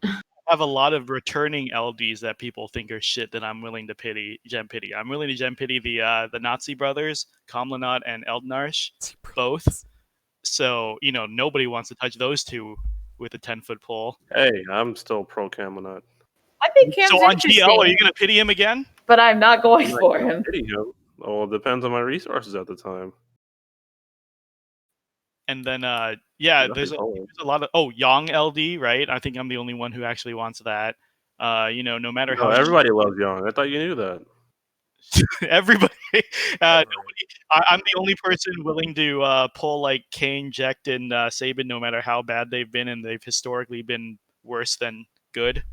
I have a lot of returning LDs that people think are shit that I'm willing to gem pity. I'm willing to gem pity the Nazi brothers, Kamlanot and Eldnarsh, both. So, nobody wants to touch those two with a 10-foot pole. Hey, I'm still pro Camelot. I think Cam's So on interesting. GL, are you going to pity him again? But I'm not going I'm not for gonna him. pity him. Oh, it depends on my resources at the time. And then, there's Nothing a forward. lot of Yang LD, right? I think I'm the only one who actually wants that. No matter No, how everybody loves Young. I thought you knew that. everybody, nobody. I'm the only person willing to pull like Kane, Jekt, and Sabin, no matter how bad they've been, and they've historically been worse than good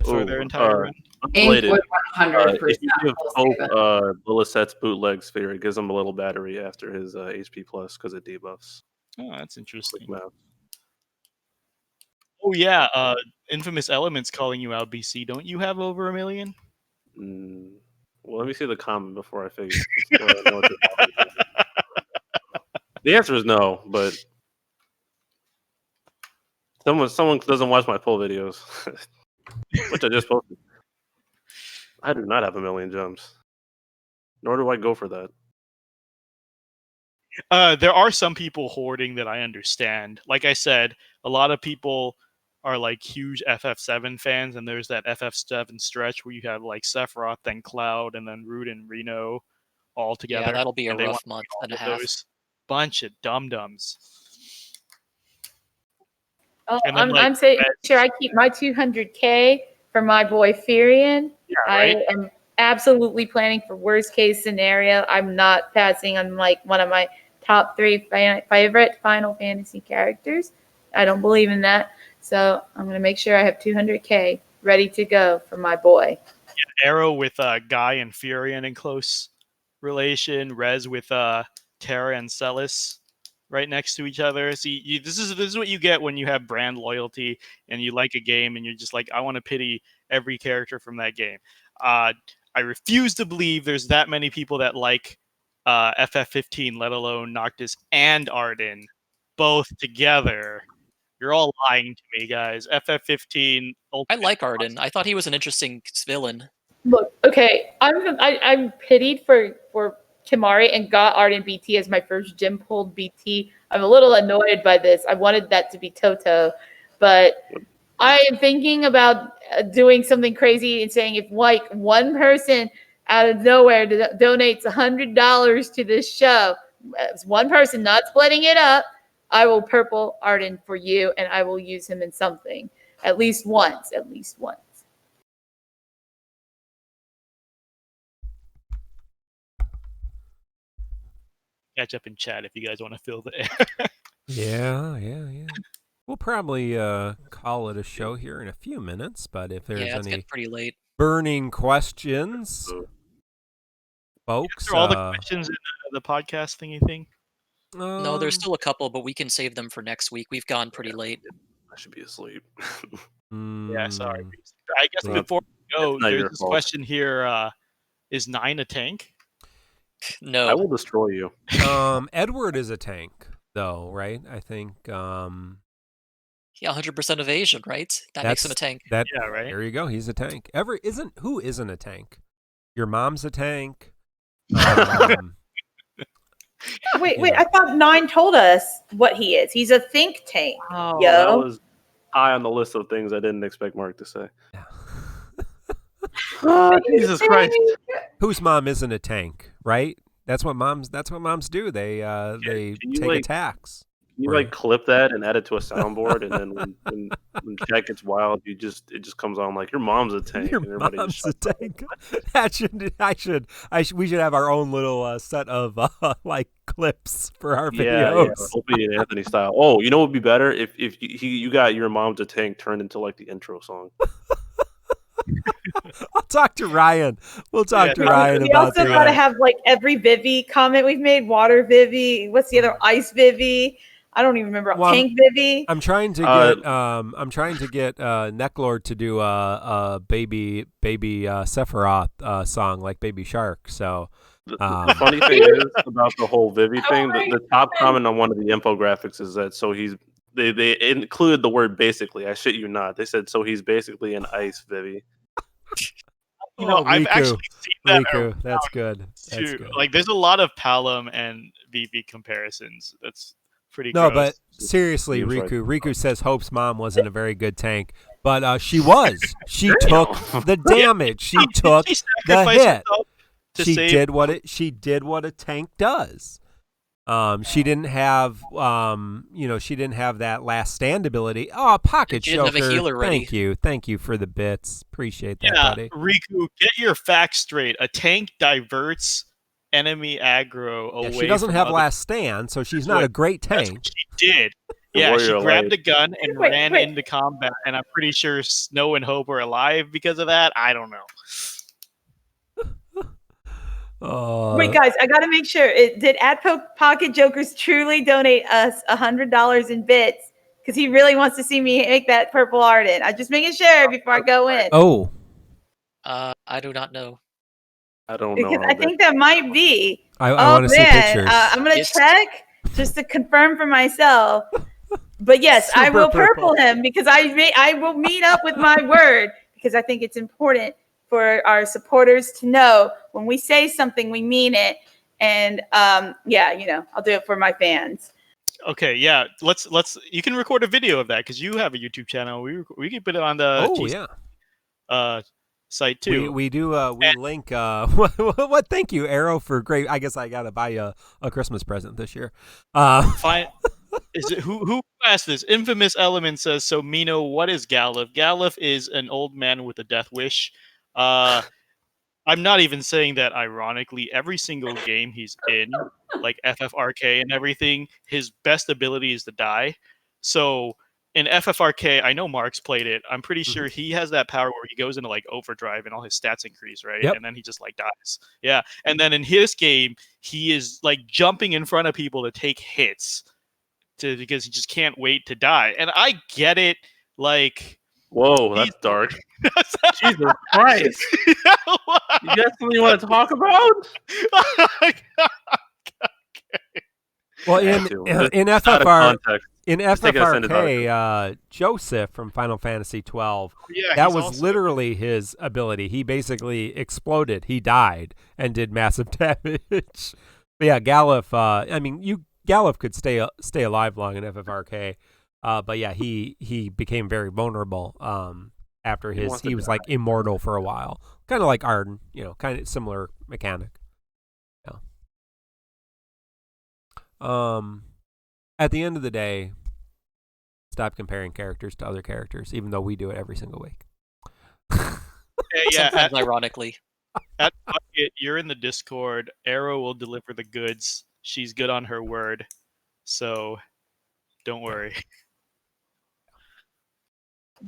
for their entire run. Ink would 100% if you give pull Hope Lilliset's bootleg sphere, it gives him a little battery after his HP plus because it debuffs. Oh, that's interesting. Quick math. Oh yeah, Infamous Elements calling you out, BC. Don't you have over 1 million? Well, let me see the comment before I figure. Know what the answer is no, but someone doesn't watch my pull videos, which I just posted. I do not have 1 million gems, nor do I go for that. There are some people hoarding that I understand. Like I said, a lot of people are like huge FF7 fans, and there's that FF7 stretch where you have like Sephiroth, then Cloud, and then Root and Reno all together. Yeah, that'll be a and they rough want month all and a of half. those. Bunch of dum-dums. Oh, And then, I'm saying sure I keep my 200K for my boy Furion. Yeah, right? I am absolutely planning for worst case scenario. I'm not passing on like one of my top 3 favorite Final Fantasy characters. I don't believe in that. So I'm going to make sure I have 200K ready to go for my boy. Yeah, Arrow with Guy and Furion in close relation. Rez with Terra and Celis right next to each other. See, this is what you get when you have brand loyalty and you like a game and you're just like, I want to pity every character from that game. I refuse to believe there's that many people that like FF15, let alone Noctis and Arden, both together. You're all lying to me, guys. FF15. I like Arden. I thought he was an interesting villain. Look, okay, I'm pitied for Kimari and got Arden BT as my first gym pulled BT. I'm a little annoyed by this. I wanted that to be Toto, but I am thinking about doing something crazy and saying if like one person out of nowhere donates $100 to this show, as one person, not splitting it up, I will purple Arden for you, and I will use him in something at least once. Catch up in chat if you guys want to fill the air. Yeah. We'll probably call it a show here in a few minutes, but if there's it's any getting pretty late. burning questions, folks. Are all the questions in the podcast thingy thing? No, there's still a couple, but we can save them for next week. We've gone pretty late. I should be asleep. Yeah, sorry. I guess before we go, there's this question here. Is 9 a tank? No. I will destroy you. Edward is a tank, though, right? I think. Yeah, 100% evasion, right? That makes him a tank. Yeah, right. There you go. He's a tank. Who isn't a tank? Your mom's a tank. Wait! I thought 9 told us what he is. He's a think tank. Oh, that was high on the list of things I didn't expect Mark to say. Oh, Jesus Christ! Whose mom isn't a tank, right? That's what moms do. They take attacks. Can you clip that and add it to a soundboard, and then when Jack gets wild, it just comes on like your mom's a tank. Your and mom's a tank. We should have our own little set of clips for our videos. Yeah, Opie and Anthony style. Oh, you know what would be better if you got your mom's a tank turned into like the intro song. I'll talk to Ryan. We'll talk to Ryan about that. We also got to have every Vivi comment we've made. Water Vivi. What's the other? Ice Vivi. I don't even remember. Tank Vivi. I'm trying to get Necklord to do a baby Sephiroth song like Baby Shark. So the funny thing is about the whole Vivi thing. The top comment on one of the infographics is that they included the word basically. I shit you not. They said so he's basically an ice Vivi. I've actually seen that. Riku, that's good. That's good. There's a lot of Palom and VV comparisons. That's pretty No, gross. but seriously, He was right. Riku says Hope's mom wasn't a very good tank, but she was. She took the damage. She took She the sacrificed hit. herself to She save did what a tank does. She didn't have she didn't have that last stand ability. Oh, pocket She didn't have a choker. healer ready. Thank you for the bits. Appreciate that, Yeah, buddy. Riku, get your facts straight. A tank diverts enemy aggro away. Yeah, she doesn't from have other- last stand, so she's That's not what- a great That's tank. what she did. The Yeah, she warrior grabbed light. a gun and Wait, ran wait. into combat, and I'm pretty sure Snow and Hope are alive because of that. I don't know. Wait, guys, I got to make sure. Did Pocket Jokers truly donate us $100 in bits? Because he really wants to see me make that purple Arden. I'm just making sure before I go in. Oh, I do not know. I don't know. Because how I think that might be. I want to see pictures. I'm going to It's- check just to confirm for myself. But yes, I Super will purple. purple him because I will meet up with my word because I think it's important for our supporters to know when we say something, we mean it. And I'll do it for my fans. Okay, yeah. Let's. You can record a video of that because you have a YouTube channel. We can put it on the site too. We do. We link. What? Thank you, Arrow, for great. I guess I gotta buy you a Christmas present this year. Fine. Is it who asked this? Infamous Element says, so Mino, what is Galuf? Galuf is an old man with a death wish. I'm not even saying that ironically. Every single game he's in, like FFRK and everything, his best ability is to die. So in FFRK, I know Mark's played it. I'm pretty sure he has that power where he goes into like overdrive and all his stats increase, right? Yep. And then he just like dies. Yeah. And then in his game, he is like jumping in front of people to take hits because he just can't wait to die. And I get it. Like, Whoa, that's dark. Jesus Christ. You got something you want to talk about? Well, Yeah, in too. FFR. Out of context. In take it as send it out. FFRK, Joseph from Final Fantasy XII, Yeah, that he's was also- literally his ability. He basically exploded. He died and did massive damage. But yeah, Galuf. Galuf could stay alive long in FFRK. But yeah, he became very vulnerable. After he was like immortal for a while, kind of like Arden. Kind of similar mechanic. Yeah. At the end of the day, stop comparing characters to other characters, even though we do it every single week. Yeah, Sometimes ironically. at Bucket, you're in the Discord. Arrow will deliver the goods. She's good on her word. So don't worry.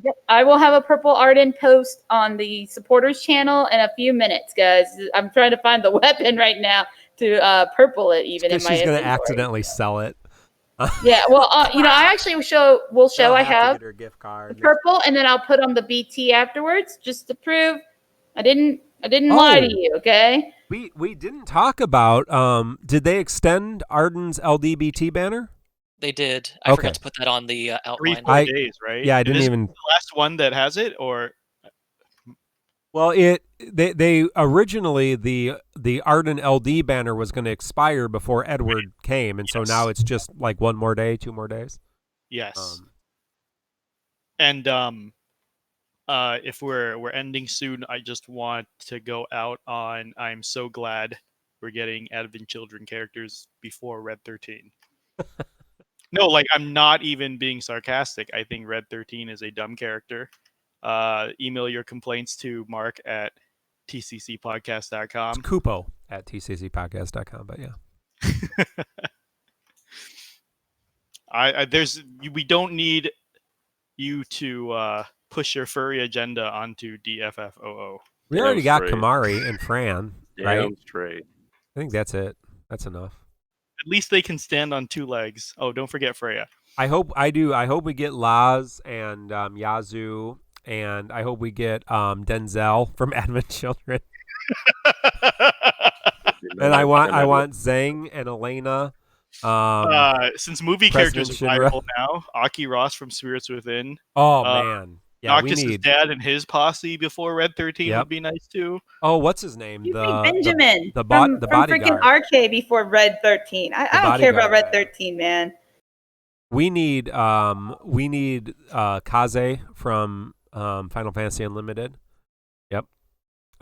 Yep, I will have a purple Arden post on the supporters channel in a few minutes, guys. I'm trying to find the weapon right now to purple it even in my She's going to inventory. accidentally sell it. Yeah, well, I actually will show I have get her gift the card. purple, and then I'll put on the BT afterwards just to prove I didn't lie to you, okay? We didn't talk about did they extend Arden's LDBT banner? They did. I forgot to put that on the outline. 3-4 days, right? Yeah, I And didn't this is even. the last one that has it, or Well, they originally the Arden LD banner was going to expire before Edward came, and so now it's just like 1 more day, 2 more days. yes. And if we're ending soon, I just want to go out on. I'm so glad we're getting Advent Children characters before Red 13. No, like I'm not even being sarcastic. I think Red 13 is a dumb character. Email your complaints to Mark at tccpodcast.com. It's Kupo at tccpodcast.com, but yeah. We don't need you to push your furry agenda onto DFFOO. We already got straight. Kamari and Fran, right? Damn straight. I think that's it. That's enough. At least they can stand on 2 legs. Oh, don't forget Freya. I hope we get Laz and Yazoo, and I hope we get Denzel from Advent Children. And I want Zhang and Elena. Since movie President characters are Shinra. viable now, Aki Ross from Spirits Within. Oh man, yeah, we Noctis' need. dad and his posse before Red 13 would be nice too. Oh, what's his name? You mean Benjamin the from bodyguard. freaking RK before Red 13. I don't care about bodyguard Red guy. 13, man. We need Kaze from Final Fantasy Unlimited. Yep.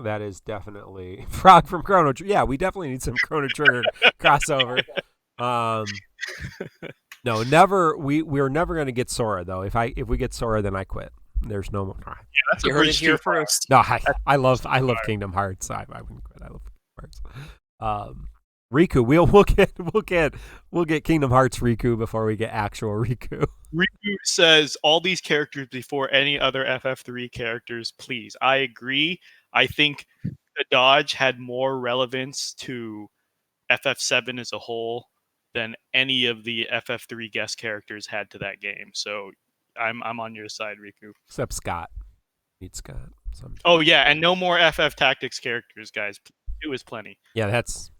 That is definitely Frog from Chrono Trigger. Yeah, we definitely need some Chrono Trigger crossover. No, never. We're never going to get Sora though. If we get Sora, then I quit. There's no more. Yeah, that's You a heard it bridge here too far. first. No, I love Kingdom Hearts. I wouldn't quit. I love Kingdom Hearts. Riku, we'll get Kingdom Hearts Riku before we get actual Riku. Riku says all these characters before any other FF3 characters, please. I agree. I think the dodge had more relevance to FF7 as a whole than any of the FF3 guest characters had to that game. So I'm on your side, Riku. Except Scott. Need Scott. Oh yeah, and no more FF Tactics characters, guys. 2 is plenty. Yeah, that's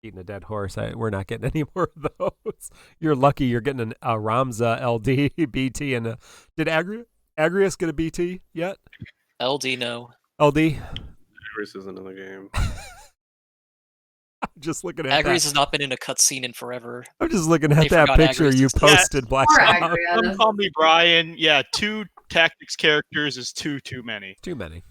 eating a dead horse. We're not getting any more of those. You're lucky you're getting a Ramza LD, BT, and did Agrius get a BT yet? LD, no. LD? Agrius isn't in the game. I'm just looking at Agrius that. has not been in a cutscene in forever. I'm just looking at They that forgot picture Agrius you exists. posted, Black Poor Cloud. Agrius. Don't call me Brian. Yeah, 2 Tactics characters is too many. Too many.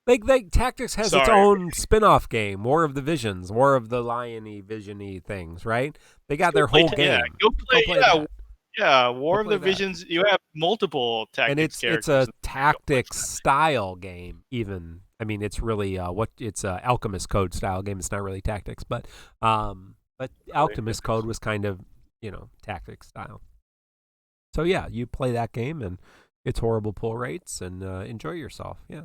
Like Tactics has its Sorry. own spin-off game, War of the Visions, War of the Lion-y, Vision-y things, right? They got their whole game. Yeah, go play that. yeah, War Go of play the that. Visions. You have multiple Tactics And it's characters. a Tactics style game, even. I mean, it's really it's a Alchemist Code style game. It's not really Tactics, but Alchemist Code was kind of, Tactics style. So yeah, you play that game and it's horrible pull rates and enjoy yourself. Yeah.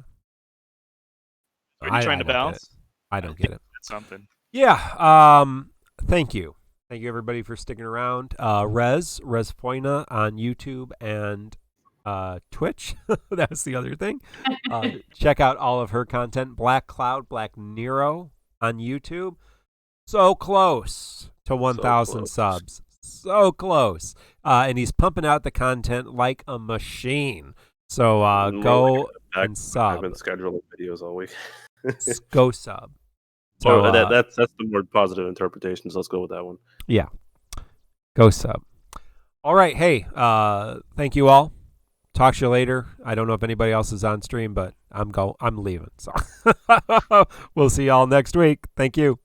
Are you trying to don't get balance? it. I don't get it. That's something. Yeah. Thank you. Thank you everybody for sticking around. Resphoina on YouTube and Twitch. That's the other thing. Check out all of her content. Black Cloud, Black Nero on YouTube. So close to 1,000 subs. So close. And he's pumping out the content like a machine. So go and sub. I've been scheduling videos all week. Go sub. So that's the more positive interpretation. So let's go with that one. Yeah. Go sub. All right. Hey, thank you all. Talk to you later. I don't know if anybody else is on stream, but I'm leaving. So we'll see y'all next week. Thank you.